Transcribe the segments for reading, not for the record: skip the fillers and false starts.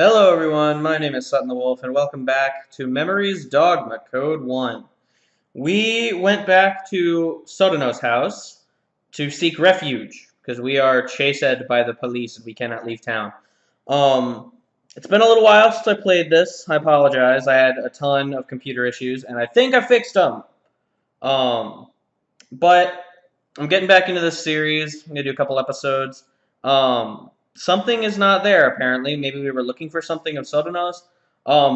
Hello everyone, my name is Sutton the Wolf, and welcome back to Memories Dogma Code 1. We went back to Sodano's house to seek refuge, because we are chased by the police and we cannot leave town. It's been a little while since I played this. I apologize. I had a ton of computer issues, and I think I fixed them. But I'm getting back into this series. I'm going to do a couple episodes. Something is not there, apparently. Maybe we were looking for something of Sodano's.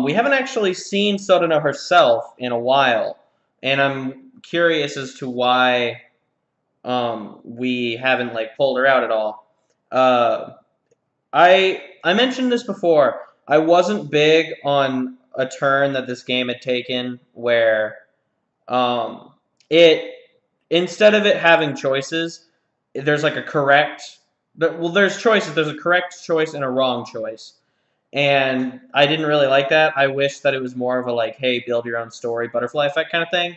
We haven't actually seen Sodano herself in a while, and I'm curious as to why we haven't pulled her out at all. I mentioned this before. I wasn't big on a turn that this game had taken where it instead of it having choices, there's like a correct. Well, there's choices. There's a correct choice and a wrong choice, and I didn't really like that. I wish that it was more of a hey, build your own story, butterfly effect kind of thing.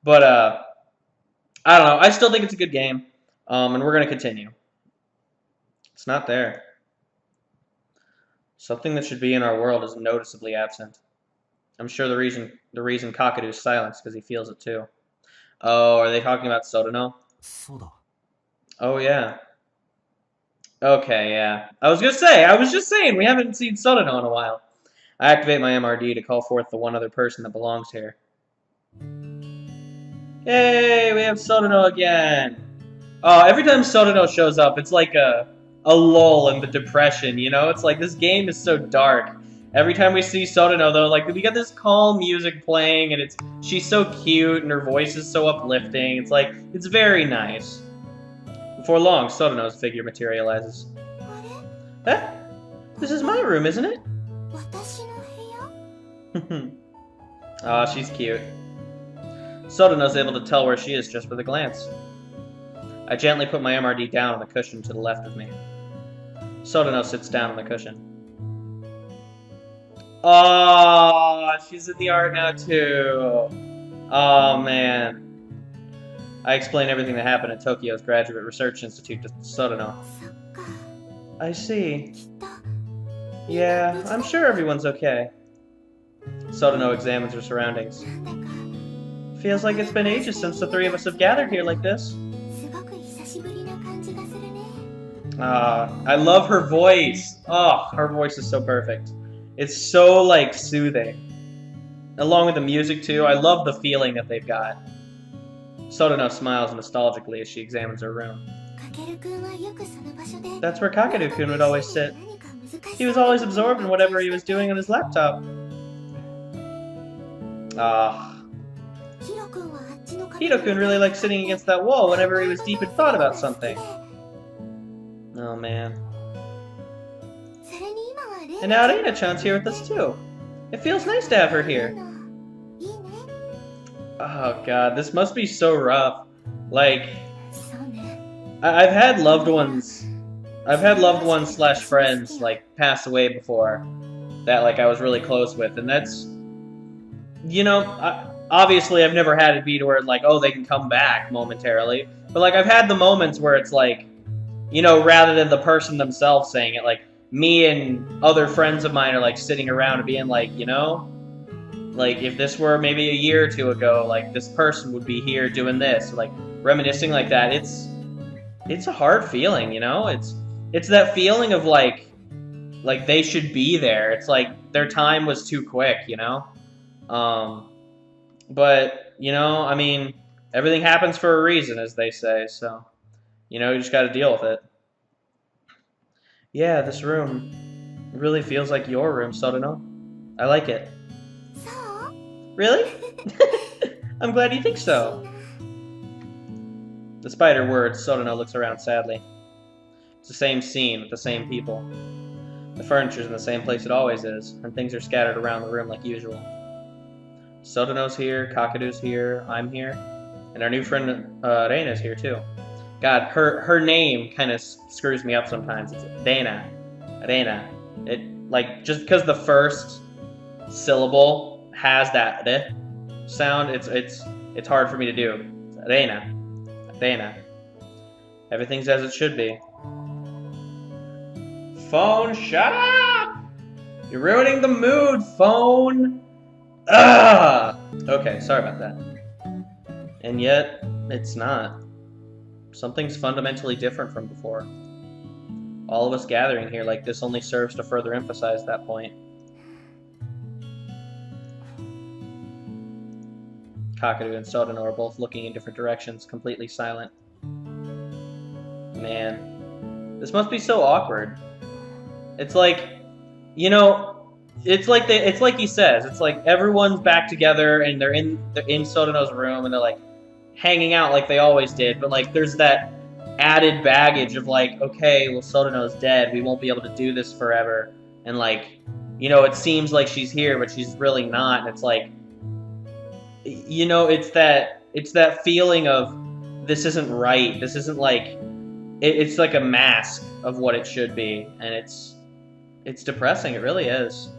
But I don't know. I still think it's a good game, and we're gonna continue. It's not there. Something that should be in our world is noticeably absent. I'm sure the reason Kakadu's silenced because he feels it too. Oh, are they talking about Sodano? そうだ。 Oh yeah. Okay, yeah. I was just saying, we haven't seen Sodano in a while. I activate my MRD to call forth the one other person that belongs here. Yay, we have Sodano again. Oh, every time Sodano shows up, it's like a lull in the depression, you know? It's like this game is so dark. Every time we see Sodano, though, we got this calm music playing, and she's so cute, and her voice is so uplifting. It's very nice. Before long, Sodano's figure materializes. Huh? This is my room, isn't it? 私の部屋? Aw, she's cute. Sodano's able to tell where she is just with a glance. I gently put my MRD down on the cushion to the left of me. Sodano sits down on the cushion. Oh, she's in the art now too. Oh man. I explain everything that happened at Tokyo's Graduate Research Institute to Sodano. そっか。 I see. きっと。 Yeah, I'm sure everyone's okay. Sodano examines her surroundings. なんだか Feels like it's been ages since the three of us have gathered here like this. すごく久しぶりな感じがするね。 I love her voice. Oh, her voice is so perfect. It's so, soothing. Along with the music, too. I love the feeling that they've got. Sodano smiles nostalgically as she examines her room. かけるくんはよくその場所で That's where Kakadu-kun would always sit. 何か難し He was always absorbed in whatever he was doing on his laptop. Ah, ヒロくんはあっちの壁 Hito-kun really liked sitting against that wall whenever he was deep in thought about something. Oh, man. それに今はレイ And now Reina-chan's here with us, too. It feels nice to have her here. いいね。 Oh, God, this must be so rough. そうね。 I've had loved ones... I've had loved ones slash friends, pass away before. That, I was really close with. And that's... You know, obviously I've never had it be to where, oh, they can come back momentarily. But, I've had the moments where it's you know, rather than the person themselves saying it, me and other friends of mine are, sitting around and being you know... if this were maybe a year or two ago, this person would be here doing this, reminiscing like that. It's a hard feeling, you know? It's that feeling of, they should be there. It's their time was too quick, you know? But, you know, I mean, everything happens for a reason, as they say, so, you know, you just gotta deal with it. Yeah, this room really feels like your room, Sodano. I like it. そう Really? I'm glad you think so. Despite her words, Sodano looks around sadly. It's the same scene with the same people. The furniture's in the same place it always is, and things are scattered around the room like usual. Sodano's here, Kakadu's here, I'm here, and our new friend Reina's here too. God, her name kind of screws me up sometimes. It's Reina. It just because the first syllable has that sound, it's hard for me to do. Reina. Everything's as it should be. Phone, shut up! You're ruining the mood, phone! Ah! Okay, sorry about that. And yet, it's not. Something's fundamentally different from before. All of us gathering here like this only serves to further emphasize that point. Kakadu and Sutton are both looking in different directions, completely silent. Man, this must be so awkward. It's like, you know, it's like he says, it's like everyone's back together and they're in Sotano's room and they're like hanging out like they always did, but like there's that added baggage of like, okay, well, Sotano's dead, we won't be able to do this forever, and like, you know, it seems like she's here, but she's really not, and it's like, you know, it's that feeling of this isn't right, this isn't like, it's like a mask of what it should be, and it's depressing, it really is.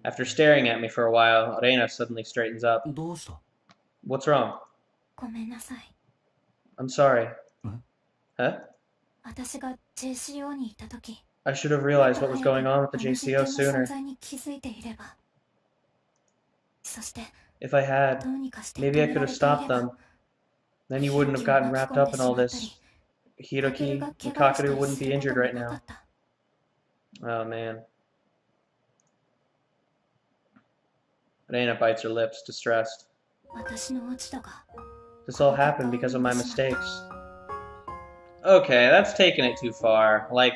After staring at me for a while, Reina suddenly straightens up. What's wrong? ごめんなさい。 I'm sorry. Huh? 私が JCO に行った時、 I should have realized what was going on with the あの実験 JCO の存 sooner. 在に気づいていれば。そして、 If I had, どうにかして maybe I 止め could ら have れていれ stopped ば them. Then you wouldn't have gotten wrapped up in all this. Hiroki and Kakadu wouldn't be injured right now. Oh man. Reina bites her lips, distressed. 私の落ち度が This all happened because of my mistakes. Okay, that's taking it too far. Like,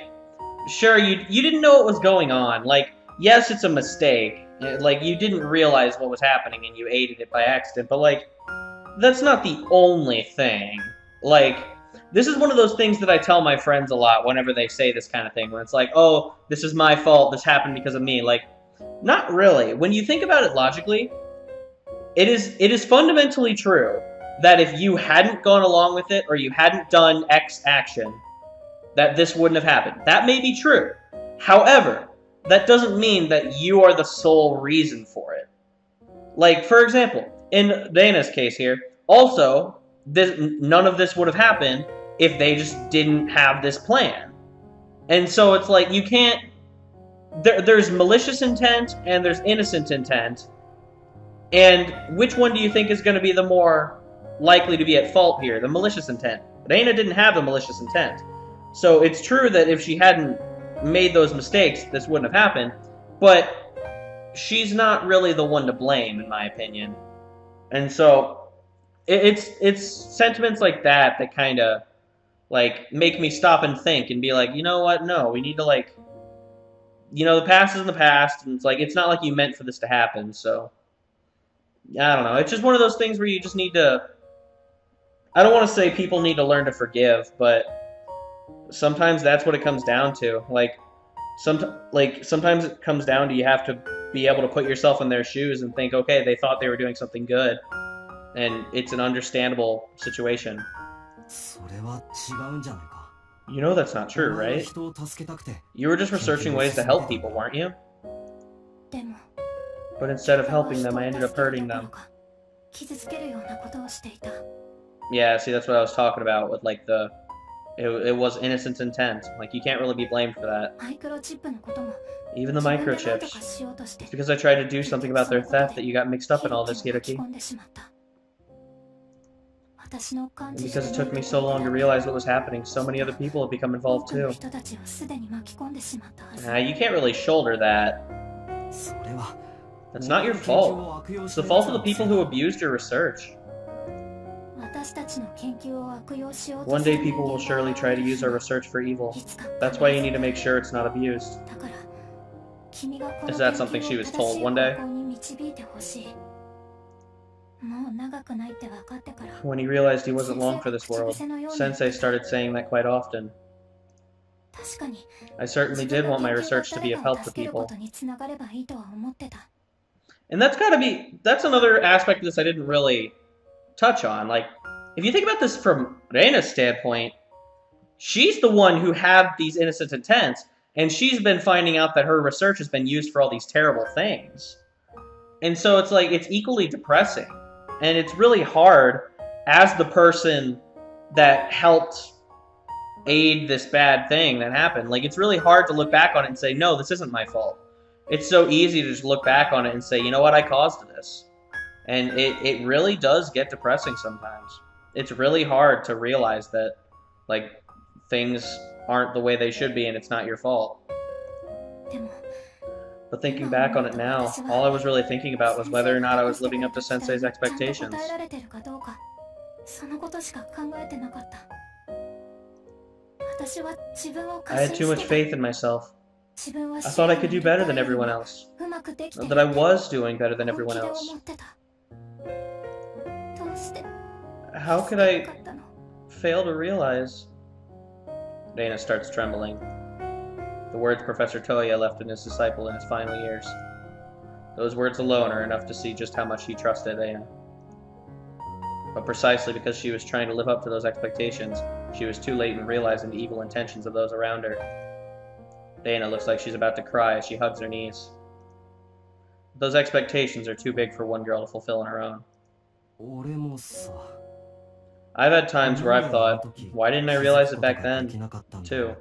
sure, you didn't know what was going on. Like, yes, it's a mistake. Like, you didn't realize what was happening and you aided it by accident, but like, that's not the only thing. Like, this is one of those things that I tell my friends a lot whenever they say this kind of thing, when it's like, oh, this is my fault, this happened because of me. Like, not really. When you think about it logically, it is fundamentally true that if you hadn't gone along with it, or you hadn't done X action, that this wouldn't have happened. That may be true. However, that doesn't mean that you are the sole reason for it. Like, for example, in Dana's case here, also, none of this would have happened if they just didn't have this plan. And so it's like, you can't... There's malicious intent, and there's innocent intent. And which one do you think is going to be the more likely to be at fault here? The malicious intent. Reina didn't have the malicious intent. So it's true that if she hadn't made those mistakes, this wouldn't have happened. But she's not really the one to blame, in my opinion. And so it's sentiments like that that kind of like make me stop and think and be like, you know what? No, we need to like, you know, the past is in the past, and it's like, it's not like you meant for this to happen. So I don't know. It's just one of those things where you just need to, I don't want to say people need to learn to forgive, but sometimes that's what it comes down to. Like sometimes it comes down to you have to be able to put yourself in their shoes and think, okay, they thought they were doing something good, and it's an understandable situation. それは違うんじゃないか。 You know that's not true, right? 人を助けたくて You were just researching ways to help people, weren't you? でも But instead of helping them, I ended up hurting them. 傷つけるようなことをしていた。 Yeah, see, that's what I was talking about with like it was innocent intent. Like, you can't really be blamed for that. マイクロチップのことも Even the 自分で何と microchips. かしようとして It's because I tried to do something about their theft that you got mixed up in all this, 巻 Hiroki. き込んでしまった。私の感 And じ because it took me so long to realize what was happening, so many other people have become 多 involved くの too. 人たちをすでに巻き込んでしまったはず。 You can't really shoulder that. それは That's not your fault. It's the fault of the people who abused your research. 私たちの研究を悪用しようと One する day people will surely try to use our research for evil. いつか That's why you need to make sure it's not abused. だから君がこの Is that 研 something 究 she を was 正 told しい one 方 day? 向に導いてほしい。もう長くないって分かってから When he realized he wasn't long for this world, Sensei started saying that quite often. 確かに I certainly did want my research to be of help to 助けるこ people. とにつながればいいとは思ってた。 And that's another aspect of this I didn't really touch on. Like, if you think about this from Reina's standpoint, she's the one who had these innocent intents, and she's been finding out that her research has been used for all these terrible things. And so it's like, it's equally depressing. And it's really hard as the person that helped aid this bad thing that happened. Like, it's really hard to look back on it and say, no, this isn't my fault. It's so easy to just look back on it and say, you know what, I caused this. And it really does get depressing sometimes. It's really hard to realize that, like, things aren't the way they should be and it's not your fault. But thinking back on it now, all I was really thinking about was whether or not I was living up to Sensei's expectations. I had too much faith in myself. I thought I could do better than everyone else. That I was doing better than everyone else. How could I fail to realize? Dana starts trembling. The words Professor Toya left in his disciple in his final years. Those words alone are enough to see just how much he trusted Dana. But precisely because she was trying to live up to those expectations, she was too late in realizing the evil intentions of those around her. Dana looks like she's about to cry as she hugs her knees. Those expectations are too big for one girl to fulfill on her own. I've had times where I've thought, why didn't I realize it back then, too?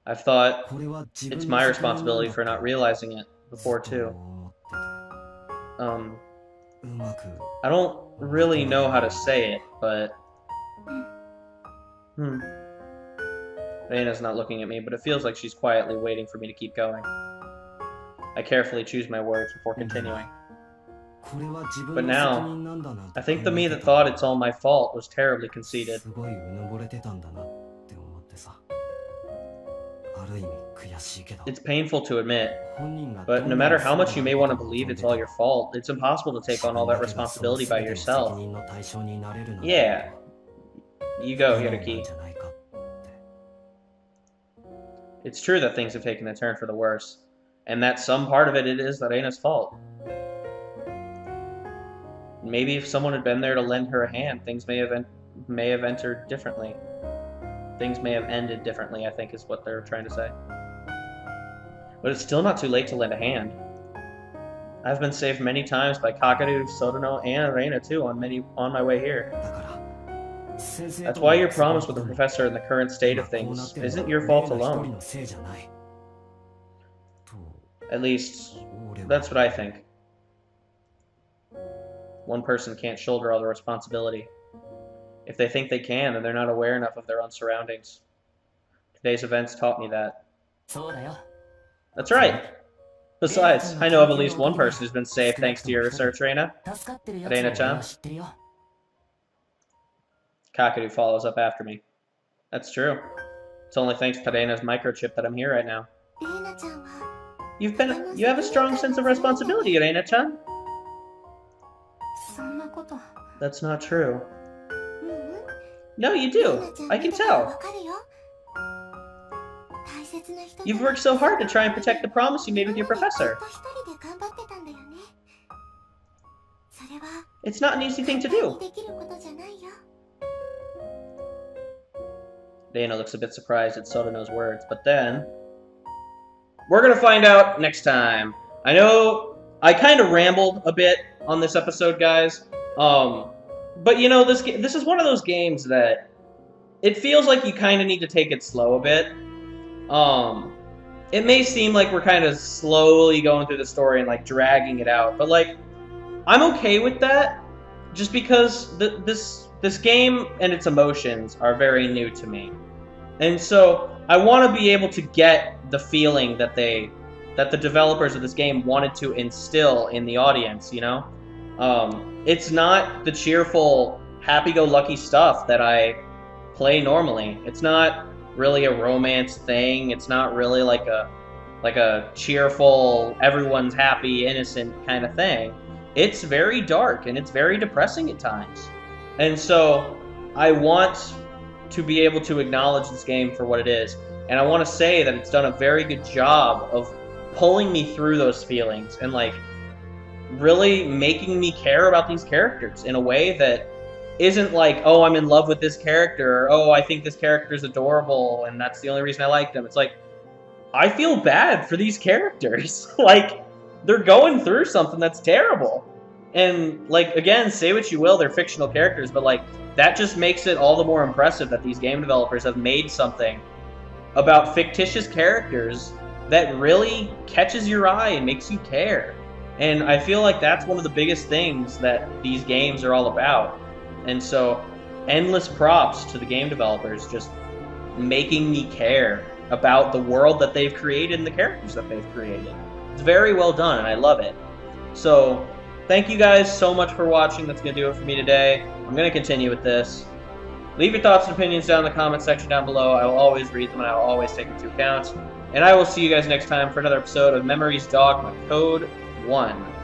I've thought, it's my responsibility for not realizing it before, too. I don't really know how to say it, but... Reina's not looking at me, but it feels like she's quietly waiting for me to keep going. I carefully choose my words before continuing. But now, I think the me that thought it's all my fault was terribly conceited. It's painful to admit, but no matter how much you may want to believe it's all your fault, it's impossible to take on all that responsibility by yourself. Yeah. You go, Hiroki. It's true that things have taken a turn for the worse, and that some part of it is Reina's fault. Maybe if someone had been there to lend her a hand, things may have entered differently. Things may have ended differently, I think is what they're trying to say. But it's still not too late to lend a hand. I've been saved many times by Kakaru, Sotono, and Reina too on my way here. That's why your promise with the professor in the current state of things isn't your fault alone. At least, that's what I think. One person can't shoulder all the responsibility. If they think they can, then they're not aware enough of their own surroundings. Today's events taught me that. That's right. Besides, I know of at least one person who's been saved thanks to your research, Reina. Reina-chan. Kakaru follows up after me. That's true. It's only thanks to Reina's microchip that I'm here right now. You have a strong sense of responsibility, Reina-chan. That's not true. No, you do. I can tell. You've worked so hard to try and protect the promise you made with your professor. It's not an easy thing to do. Dana looks a bit surprised at Sotono's words, but then... We're gonna find out next time. I know I kind of rambled a bit on this episode, guys. But you know, this is one of those games that it feels like you kind of need to take it slow a bit. It may seem like we're kind of slowly going through the story and like dragging it out, but like I'm okay with that, just because this game and its emotions are very new to me, and so I want to be able to get the feeling that the developers of this game wanted to instill in the audience. You know. It's not the cheerful, happy-go-lucky stuff that I play normally. It's not really a romance thing. It's not really like a cheerful, everyone's happy, innocent kind of thing. It's very dark and it's very depressing at times. And so I want to be able to acknowledge this game for what it is. And I want to say that it's done a very good job of pulling me through those feelings and like really making me care about these characters in a way that isn't like, oh, I'm in love with this character, or oh, I think this character is adorable and that's the only reason I like them. It's like, I feel bad for these characters. Like, they're going through something that's terrible. And, like, again, say what you will, they're fictional characters, but, like, that just makes it all the more impressive that these game developers have made something about fictitious characters that really catches your eye and makes you care. And I feel like that's one of the biggest things that these games are all about. And so, endless props to the game developers just making me care about the world that they've created and the characters that they've created. It's very well done, and I love it. So, thank you guys so much for watching. That's going to do it for me today. I'm going to continue with this. Leave your thoughts and opinions down in the comment section down below. I will always read them, and I will always take them into account. And I will see you guys next time for another episode of Memories Dogma Code 1.